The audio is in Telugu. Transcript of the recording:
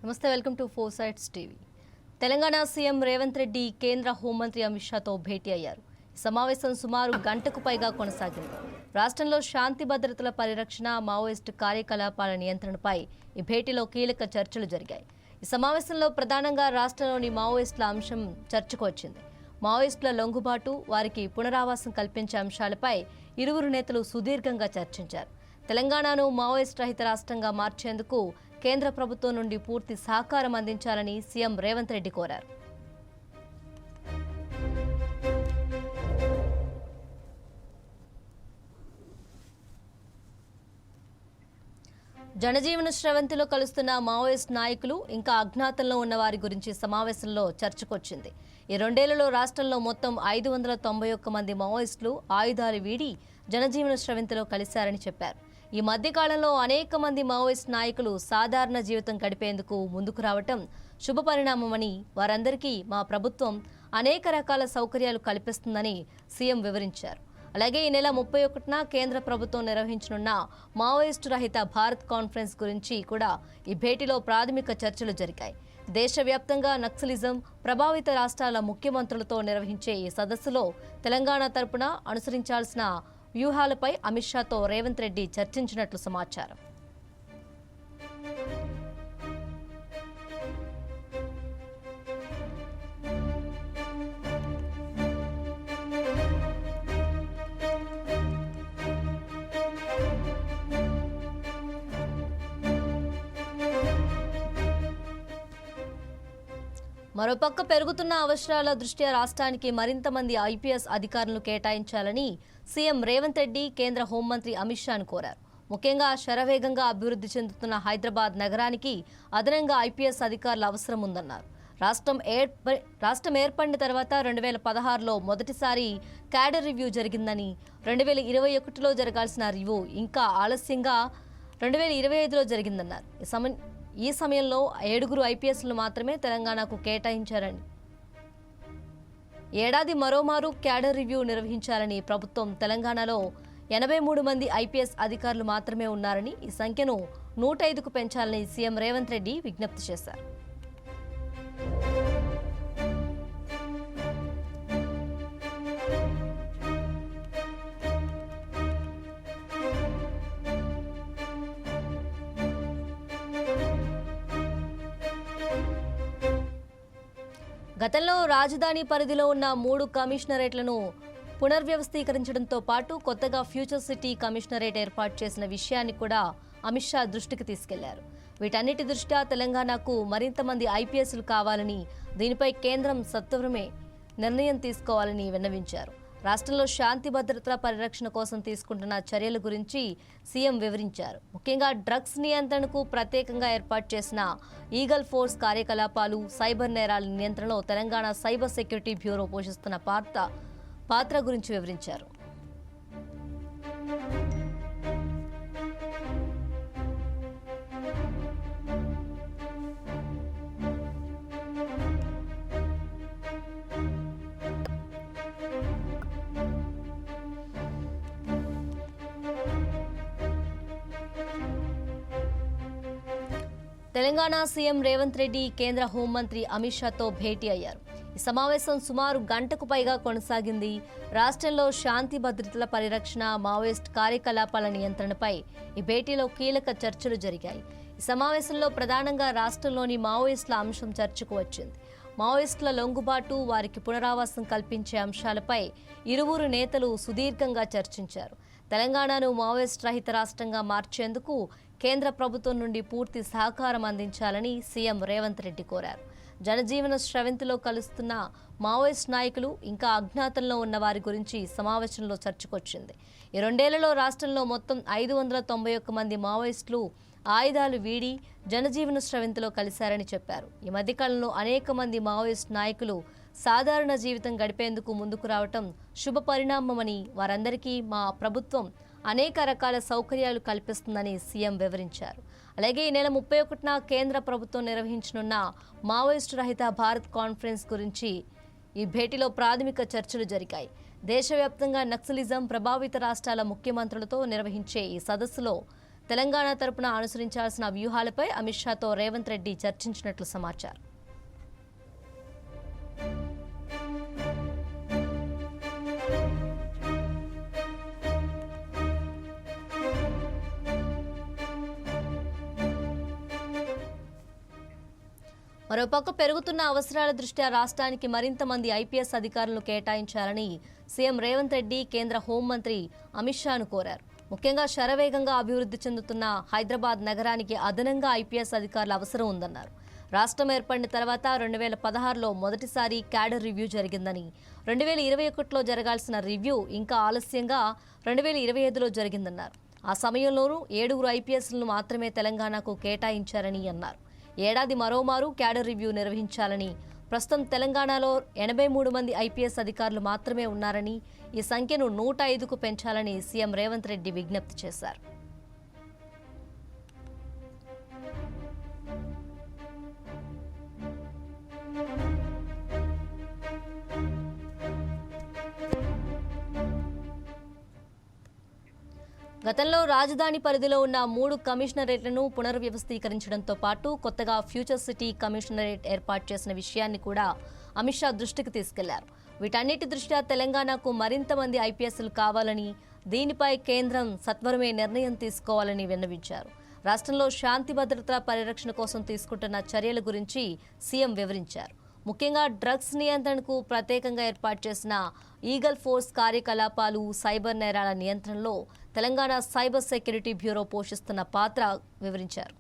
నమస్తే, welcome to four sides TV. Telangana CM Revanth Reddy కేంద్ర హోంమంత్రి అమిత్ షాతో భేటీ అయ్యారు. సమావేశం సుమారు గంటకు పైగా కొనసాగింది. రాష్ట్రంలో శాంతి భద్రతల పరిరక్షణ, మావోయిస్టు కార్యకలాపాల నియంత్రణపై ఈ భేటీలో కీలక చర్చలు జరిగాయి. ఈ సమావేశంలో ప్రధానంగా రాష్ట్రంలోని మావోయిస్టుల అంశం చర్చకు వచ్చింది. మావోయిస్టుల లొంగుబాటు, వారికి పునరావాసం కల్పించే అంశాలపై ఇరువురు నేతలు సుదీర్ఘంగా చర్చించారు. తెలంగాణను మావోయిస్ట్ రహిత రాష్ట్రంగా మార్చేందుకు కేంద్ర ప్రభుత్వం నుండి పూర్తి సహకారం అందించాలని సీఎం రేవంత్ రెడ్డి కోరారు. జనజీవన స్రవంతిలో కలుస్తున్న మావోయిస్ట్ నాయకులు ఇంకా అజ్ఞాతంలో ఉన్న వారి గురించి సమావేశంలో చర్చకొచ్చింది. ఈ రెండేళ్లలో రాష్ట్రంలో మొత్తం 591 మంది మావోయిస్టులు ఆయుధాలు వీడి జనజీవన స్రవంతిలో కలిశారని చెప్పారు. ఈ మధ్యకాలంలో అనేక మంది మావోయిస్ట్ నాయకులు సాధారణ జీవితం గడిపేందుకు ముందుకు రావటం శుభపరిణామమని, వారందరికీ మా ప్రభుత్వం అనేక రకాల సౌకర్యాలు కల్పిస్తుందని సీఎం వివరించారు. అలాగే ఈ నెల 31న కేంద్ర ప్రభుత్వం నిర్వహించనున్న మావోయిస్టు రహిత భారత్ కాన్ఫరెన్స్ గురించి కూడా ఈ భేటీలో ప్రాథమిక చర్చలు జరిగాయి. దేశవ్యాప్తంగా నక్సలిజం ప్రభావిత రాష్ట్రాల ముఖ్యమంత్రులతో నిర్వహించే ఈ సదస్సులో తెలంగాణ తరపున అనుసరించాల్సిన వ్యూహాలపై అమిత్ షాతో రేవంత్ రెడ్డి చర్చించినట్లు సమాచారం. మరోపక్క పెరుగుతున్న అవసరాల దృష్ట్యా రాష్ట్రానికి మరింత మంది ఐపీఎస్ అధికారులను కేటాయించాలని సీఎం రేవంత్ రెడ్డి కేంద్ర హోంమంత్రి అమిత్ షాను కోరారు. ముఖ్యంగా శరవేగంగా అభివృద్ధి చెందుతున్న హైదరాబాద్ నగరానికి అదనంగా ఐపీఎస్ అధికారుల అవసరం ఉందన్నారు. రాష్ట్రం ఏర్పడిన తర్వాత 2016లో మొదటిసారి క్యాడర్ రివ్యూ జరిగిందని, 2021లో జరగాల్సిన రివ్యూ ఇంకా ఆలస్యంగా 2025లో జరిగిందన్నారు. ఈ సమయంలో 7 ఐపీఎస్లు మాత్రమే తెలంగాణకు కేటాయించారని, ఏడాది మరోమారు క్యాడర్ రివ్యూ నిర్వహించాలని, ప్రభుత్వం తెలంగాణలో 83 మంది ఐపీఎస్ అధికారులు మాత్రమే ఉన్నారని, ఈ సంఖ్యను 105కు పెంచాలని సీఎం రేవంత్ రెడ్డి విజ్ఞప్తి చేశారు. గతంలో రాజధాని పరిధిలో ఉన్న 3 కమిషనరేట్లను పునర్వ్యవస్థీకరించడంతో పాటు కొత్తగా ఫ్యూచర్ సిటీ కమిషనరేట్ ఏర్పాటు చేసిన విషయాన్ని కూడా అమిత్ షా దృష్టికి తీసుకెళ్లారు. వీటన్నిటి దృష్ట్యా తెలంగాణకు మరింత మంది ఐపీఎస్లు కావాలని, దీనిపై కేంద్రం సత్వరమే నిర్ణయం తీసుకోవాలని విన్నవించారు. రాష్ట్రంలో శాంతి భద్రతల పరిరక్షణ కోసం తీసుకుంటున్న చర్యల గురించి సీఎం వివరించారు. ముఖ్యంగా డ్రగ్స్ నియంత్రణకు ప్రత్యేకంగా ఏర్పాటు చేసిన ఈగల్ ఫోర్స్ కార్యకలాపాలు, సైబర్ నేరాల నియంత్రణలో తెలంగాణ సైబర్ సెక్యూరిటీ బ్యూరో పోషిస్తున్న పాత్ర గురించి వివరించారు. తెలంగాణ సీఎం రేవంత్ రెడ్డి కేంద్ర హోంమంత్రి అమిత్ షాతో భేటీ అయ్యారు. ఈ సమావేశం సుమారు గంటకు పైగా కొనసాగింది. రాష్ట్రంలో శాంతి భద్రతల పరిరక్షణ, మావోయిస్ట్ కార్యకలాపాల నియంత్రణపై ఈ భేటీలో కీలక చర్చలు జరిగాయి. ఈ సమావేశంలో ప్రధానంగా రాష్ట్రంలోని మావోయిస్టుల అంశం చర్చకు వచ్చింది. మావోయిస్టుల లొంగుబాటు, వారికి పునరావాసం కల్పించే అంశాలపై ఇరువురు నేతలు సుదీర్ఘంగా చర్చించారు. తెలంగాణను మావోయిస్ట్ రహిత రాష్ట్రంగా మార్చేందుకు కేంద్ర ప్రభుత్వం నుండి పూర్తి సహకారం అందించాలని సీఎం రేవంత్ రెడ్డి కోరారు. జనజీవన స్రవంతిలో కలుస్తున్న మావోయిస్ట్ నాయకులు ఇంకా అజ్ఞాతంలో ఉన్న వారి గురించి సమావేశంలో చర్చకొచ్చింది. ఈ రెండేళ్లలో రాష్ట్రంలో మొత్తం 591 మంది మావోయిస్టులు ఆయుధాలు వీడి జనజీవన స్రవంతిలో కలిశారని చెప్పారు. ఈ మధ్యకాలంలో అనేక మంది మావోయిస్ట్ నాయకులు సాధారణ జీవితం గడిపేందుకు ముందుకు రావటం శుభపరిణామమని, వారందరికీ మా ప్రభుత్వం అనేక రకాల సౌకర్యాలు కల్పిస్తుందని సీఎం వివరించారు. అలాగే ఈ నెల 31న కేంద్ర ప్రభుత్వం నిర్వహించనున్న మావోయిస్టు రహిత భారత్ కాన్ఫరెన్స్ గురించి ఈ భేటీలో ప్రాథమిక చర్చలు జరిగాయి. దేశవ్యాప్తంగా నక్సలిజం ప్రభావిత రాష్ట్రాల ముఖ్యమంత్రులతో నిర్వహించే ఈ సదస్సులో తెలంగాణ తరపున అనుసరించాల్సిన వ్యూహాలపై అమిత్ షాతో రేవంత్ రెడ్డి చర్చించినట్లు సమాచారం. మరోపక్క పెరుగుతున్న అవసరాల దృష్ట్యా రాష్ట్రానికి మరింత మంది ఐపీఎస్ అధికారులను కేటాయించాలని సీఎం రేవంత్ రెడ్డి కేంద్ర హోంమంత్రి అమిత్ షాను కోరారు. ముఖ్యంగా శరవేగంగా అభివృద్ధి చెందుతున్న హైదరాబాద్ నగరానికి అదనంగా ఐపీఎస్ అధికారుల అవసరం ఉందన్నారు. రాష్ట్రం ఏర్పడిన తర్వాత 2016లో మొదటిసారి క్యాడర్ రివ్యూ జరిగిందని, 2021లో జరగాల్సిన రివ్యూ ఇంకా ఆలస్యంగా 2025లో జరిగిందన్నారు. ఆ సమయంలోనూ 7 ఐపీఎస్లను మాత్రమే తెలంగాణకు కేటాయించారని అన్నారు. ఏడాది మరోమారు క్యాడర్ రివ్యూ నిర్వహించాలని, ప్రస్తుతం తెలంగాణలో 83 మంది ఐపీఎస్ అధికారులు మాత్రమే ఉన్నారని, ఈ సంఖ్యను 105కు పెంచాలని సీఎం రేవంత్ రెడ్డి విజ్ఞప్తి చేశారు. గతంలో రాజధాని పరిధిలో ఉన్న 3 కమిషనరేట్లను పునర్వ్యవస్థీకరించడంతో పాటు కొత్తగా ఫ్యూచర్ సిటీ కమిషనరేట్ ఏర్పాటు చేసిన విషయాన్ని కూడా అమిత్ షా దృష్టికి తీసుకెళ్లారు. వీటన్నిటి దృష్ట్యా తెలంగాణకు మరింత మంది ఐపీఎస్లు కావాలని, దీనిపై కేంద్రం సత్వరమే నిర్ణయం తీసుకోవాలని విన్నవించారు. రాష్ట్రంలో శాంతి భద్రతల పరిరక్షణ కోసం తీసుకుంటున్న చర్యల గురించి సీఎం వివరించారు. ముఖ్యంగా డ్రగ్స్ నియంత్రణకు ప్రత్యేకంగా ఏర్పాటు చేసిన ఈగల్ ఫోర్స్ కార్యకలాపాలు, సైబర్ నేరాల నియంత్రణలో తెలంగాణ సైబర్ సెక్యూరిటీ బ్యూరో పోషిస్తున్న పాత్ర వివరించారు.